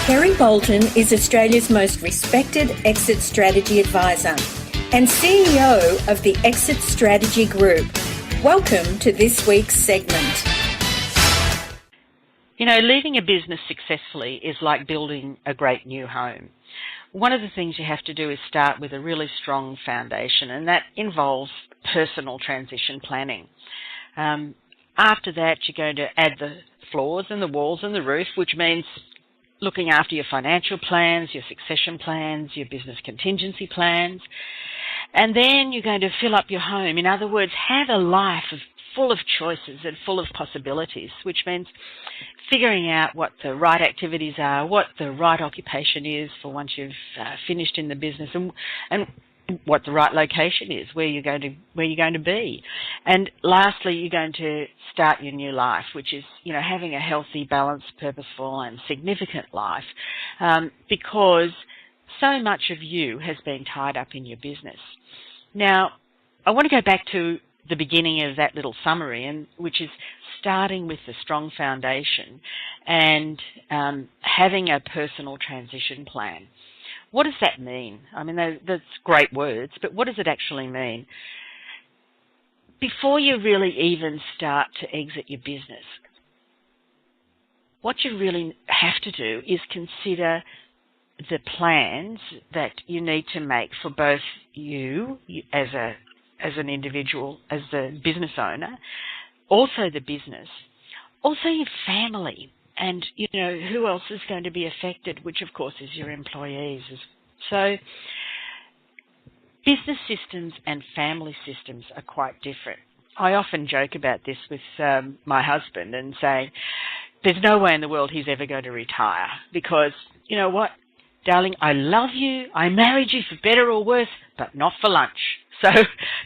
Kerry Bolton is Australia's most respected exit strategy advisor and CEO of the Exit Strategy Group. Welcome to this week's segment. You know, leaving a business successfully is like building a great new home. One of the things you have to do is start with a really strong foundation, and that involves personal transition planning. After that, you're going to add the floors and the walls and the roof, which means looking after your financial plans, your succession plans, your business contingency plans. And then you're going to fill up your home. In other words, have a life full of choices and full of possibilities, which means figuring out what the right activities are, what the right occupation is for once you've finished in the business, and what the right location is, where you're going to be. And lastly, you're going to start your new life, which is, you know, having a healthy, balanced, purposeful and significant life, because so much of you has been tied up in your business. Now, I want to go back to the beginning of that little summary, which is starting with the strong foundation and having a personal transition plan. What does that mean? I mean, that's great words, but what does it actually mean? Before you really even start to exit your business, what you really have to do is consider the plans that you need to make for both you as an individual, as the business owner, also the business, also your family, and, you know, who else is going to be affected, which, of course, is your employees. So business systems and family systems are quite different. I often joke about this with my husband and say, there's no way in the world he's ever going to retire because, you know what, darling, I love you, I married you for better or worse, but not for lunch. So,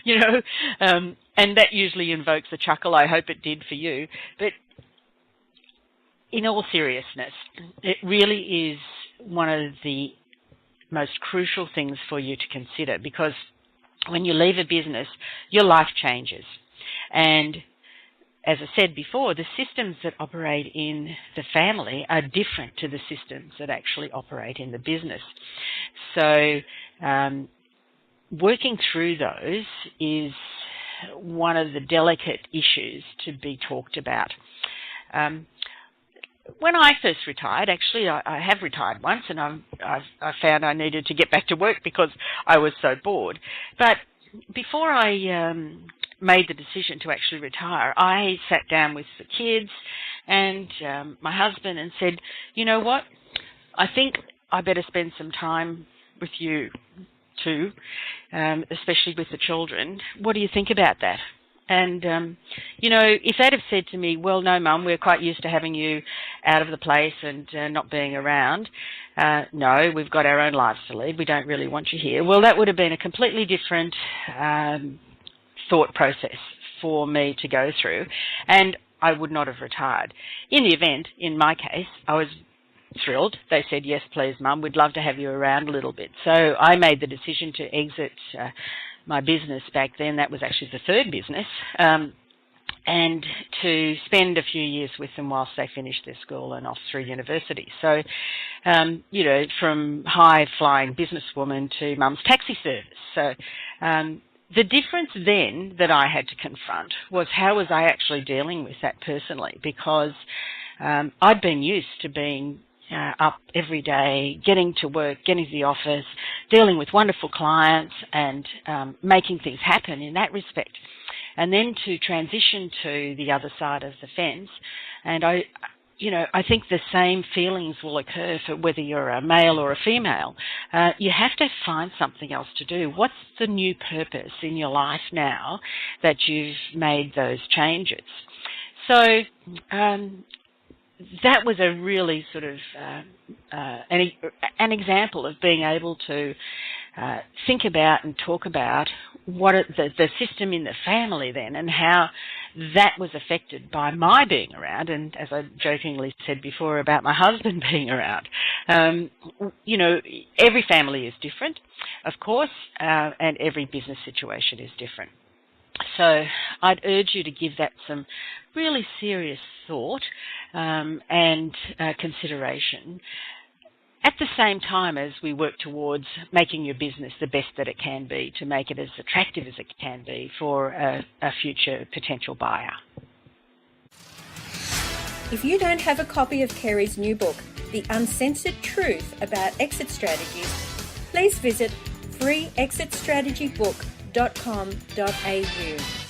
you know, and that usually invokes a chuckle. I hope it did for you. But in all seriousness, it really is one of the most crucial things for you to consider, because when you leave a business, your life changes. And as I said before, the systems that operate in the family are different to the systems that actually operate in the business. So working through those is one of the delicate issues to be talked about. When I first retired, actually, I have retired once, and I found I needed to get back to work because I was so bored. But before I made the decision to actually retire, I sat down with the kids and my husband and said, you know what, I think I better spend some time with you too, especially with the children. What do you think about that? And, you know, if they'd have said to me, well, no, Mum, we're quite used to having you out of the place and not being around. No, we've got our own lives to lead. We don't really want you here. Well, that would have been a completely different thought process for me to go through, and I would not have retired. In the event, in my case, I was thrilled. They said, yes, please, Mum, we'd love to have you around a little bit. So I made the decision to exit my business back then. That was actually the third business, and to spend a few years with them whilst they finished their school and off through university. So, you know, from high-flying businesswoman to Mum's taxi service. So the difference then that I had to confront was how was I actually dealing with that personally, because I'd been used to being up every day, getting to work, getting to the office, dealing with wonderful clients and making things happen in that respect. And then to transition to the other side of the fence, and I think the same feelings will occur for whether you're a male or a female. You have to find something else to do. What's the new purpose in your life now that you've made those changes? So that was a really sort of an example of being able to think about and talk about what the system in the family then, and how that was affected by my being around, and as I jokingly said before about my husband being around. You know, every family is different, of course, and every business situation is different. So I'd urge you to give that some really serious thought and consideration. at the same time as we work towards making your business the best that it can be, to make it as attractive as it can be for a future potential buyer. If you don't have a copy of Kerry's new book, The Uncensored Truth About Exit Strategies, please visit freeexitstrategybook.com.au.